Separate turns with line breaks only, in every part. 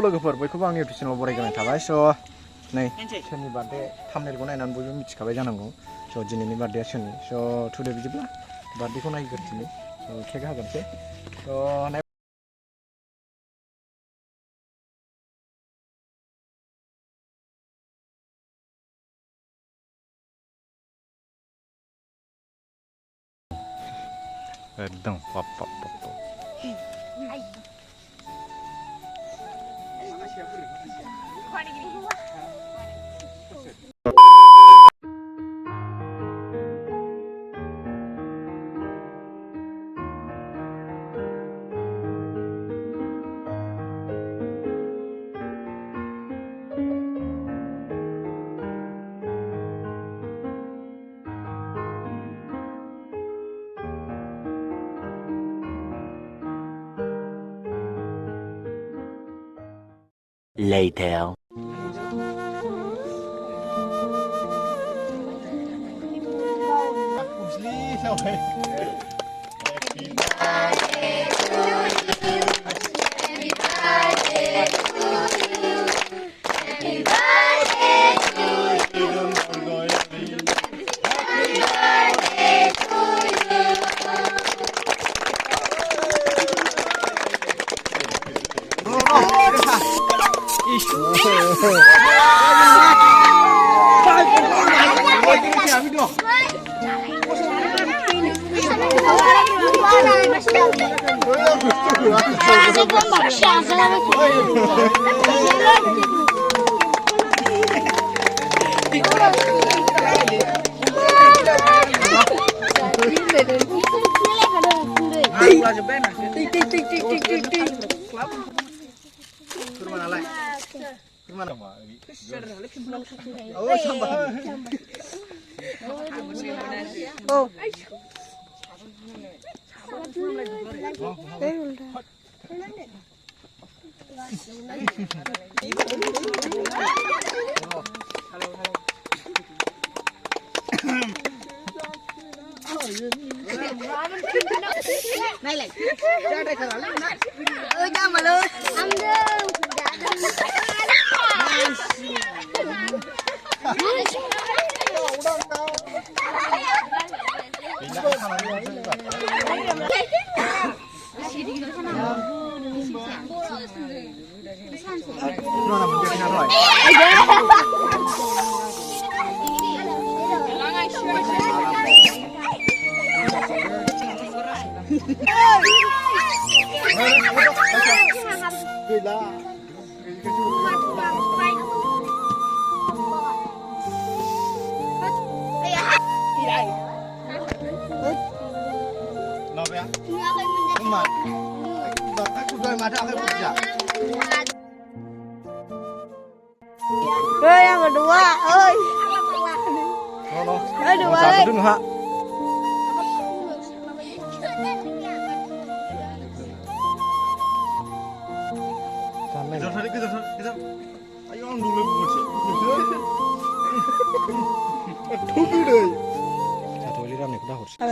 लोगोफोर बयखौबो आंनि इउटिउब बरायग्रोनाय थाबाय स' नै सोरनि बार्थडे थाम्बनेलखौ नायनानै बयबो मिथिखाबाय जानांगौ स' दिनैनि बार्थडेआ सोरनि स' टुडे बिदिब्ला बार्थडेखौ नायग्रोदिनि स' केक हागोनसै स' एकदम pop pop pop pop
Later.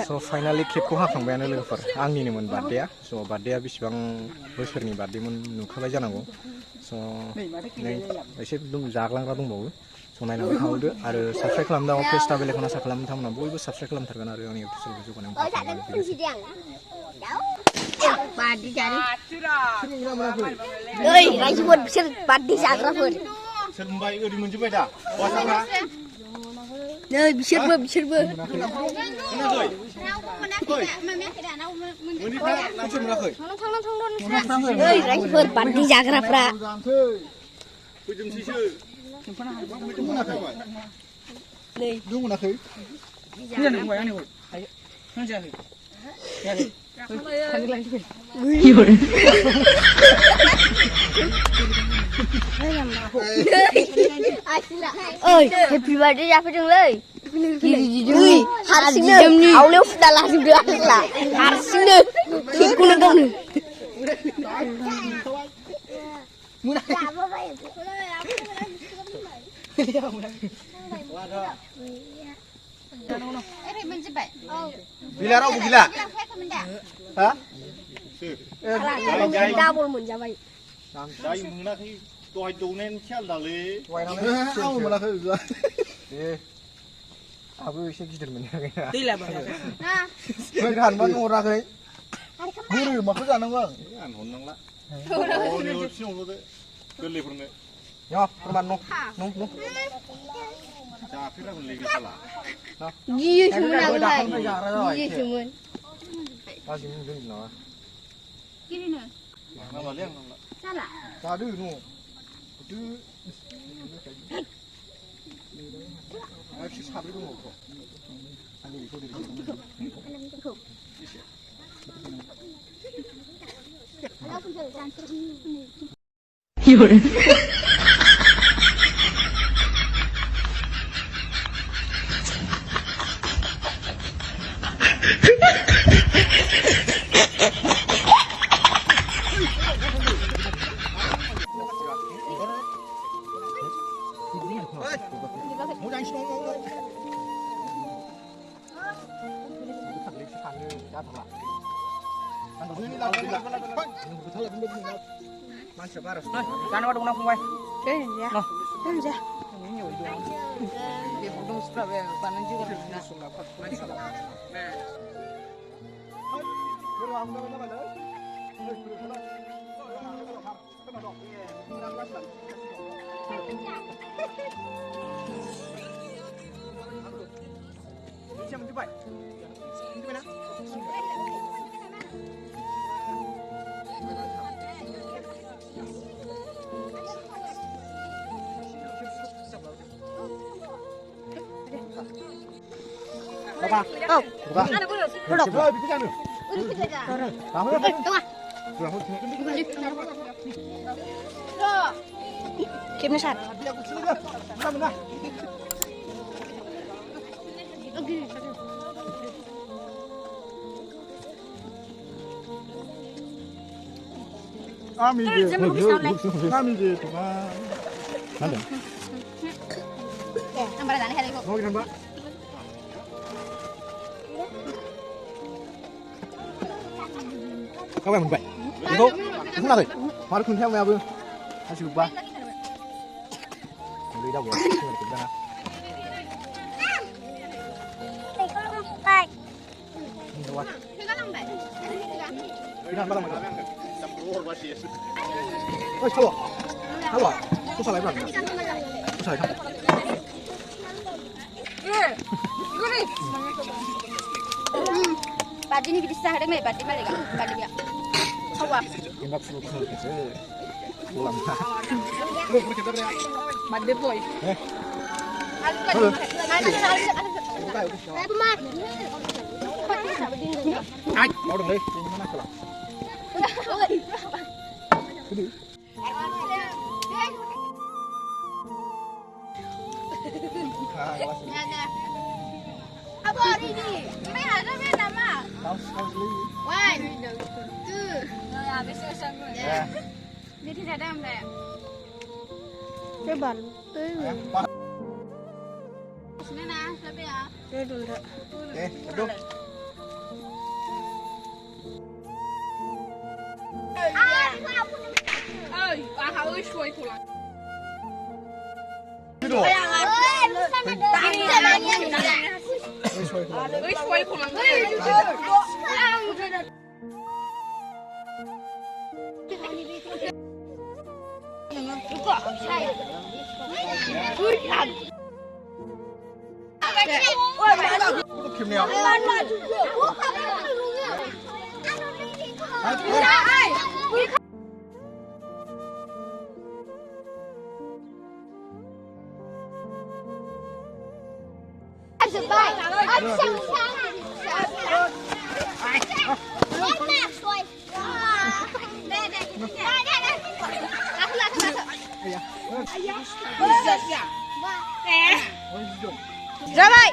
So finally केकखौ हाखांबायानो लोगोफोर आंनिनोमोन बार्थडेआ स' बार्थडेआ बेसेबां बोसोरनि बार्थडेमोन नुखाबाय जानांगौ स' नै एसे जाग्लांग्रा दंबावो स' नायनानै थाहरदो आरो साबस्क्राइब खालामदो फेसटा बेलेगखौ आसा खालामनो थांमोना बयबो साबस्क्राइब खालामथारगोन आरो आंनि इउटिउब चेनेलखौ जौगानायाव सोरबाय ओरै मोनजोबबाय दा वासाफ्रा नै बिसोरबो
रायजोफोर बार्थडे जाग्राफ्रा
Happy birthday जाफैदोंलै हारसिंनो आवलेव फुदा लाजोबदो आसला हारसिंनो केकखौनो गावनो
बिला रावबो गैला हा
डाबल मोनजाबाय
जाय मोनाखै दहाय दौनायानो खेल दालै
आं मोनाखै दे आबो एसे गिदिर मोनाखै गानबानो हराखै बोरै माखौ जानांगौ आं
हरनांला फिनहरदो गोरलैफोरनो
या फोरमान न
जाफेरामोनलै बे साला
गियोसोमोन आंलाय गियोसोमोन
गाज्रि मोनदों नामा
नांलालै आं नांला
जादो न एसे साब्रै दङ आंनि बेखौ
Jangan ada pungwai.
Jangan.
Dia foto sebab ya, panen juga nak.
Apa?
Oh.
Buka.
Produk.
Bisa anu. Tahu.
Kim besar.
Amide. Amide tuh. Mana?
Nampak dah ni hari
Mau nampak? Các bạn mình vậy. Không nào rồi. Hóa được theo mèo vương. Hai chục ba. Đi đâu vậy? Không phải kiểm tra. Đâu rồi? Đi đâu mà? Ôi sao? Sao rồi? Không sao lại bạn. Không sao không?
Baju ni bisa ada mai baju mana kan? Baju dia. Awak.
Ingat sebelum itu. Pulang.
Mandi boy.
Ai, mau dong deh. Mana kalau?
Apa hari ni? Mai ada mai nama.
Kau beli.
One, two. Habis sama. Ni tidak ada dah. Coba. Sini nah, siapa ya? Dia dulu.
Duduk.
Harus suai pulang.
Duduk.
Suai pulang.
Kim nào?
Ra vậy.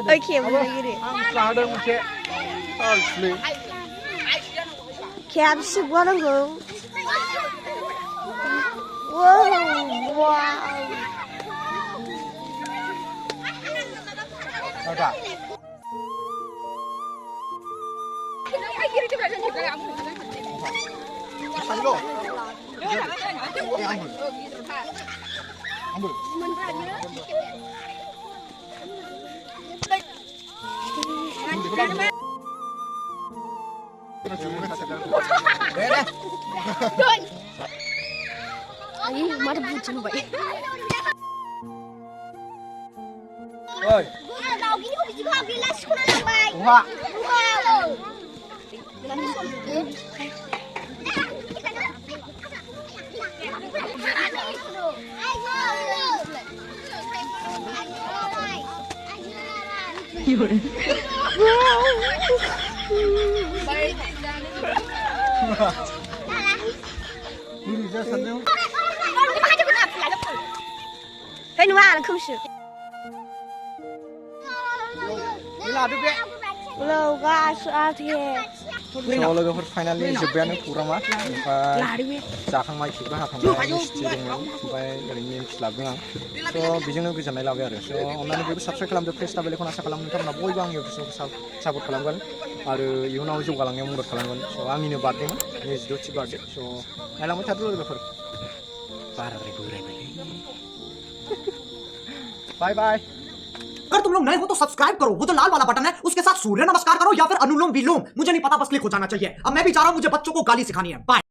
Ơi kìa mình cái gì?
Sao đâu mà chết? Sleep.
Kìa sức quá nó ngủ. Wow, wow.
Đâu cả?
Ay, mata bucin vậy.
Ơi,
Nào cái gì có cái lá sốt này vậy?
Hoa.
Cái nữa là không sự. Lâu ga sao thế?
So लोगोफोर finally जोब्बायानो प्रग्रामा ओमफ्राय जाखांबाय खेबबो हाखांबाय मिस्थि दंमोन ओमफ्राय ओरैनो मिथि लाबोदों आं स' बेजोंनो गोजोननाय लाबाय आरो स' अननानै बयबो साबस्क्राइब खालामदो प्रेस बेलखौनो आसा खालामो नोंथांमोना बयबो आंनि इउटिउबखौ सापर्ट खालामगोन आरो इयुनाव जौगालांनायाव मदद खालामगोन स' आंनिनो बार्थडेमोन 22थि बार्थडे स' नायलांबाय थादो लोगोफोर बाराद्राय बोरायबायलै बाय बाय।
अगर तुम लोग नए हो तो सब्सक्राइब करो, वो जो लाल वाला बटन है उसके साथ सूर्य नमस्कार करो या फिर अनुलोम विलोम, मुझे नहीं पता, बस क्लिक हो जाना चाहिए। अब मैं भी जा रहा हूं, मुझे बच्चों को गाली सिखानी है। बाय।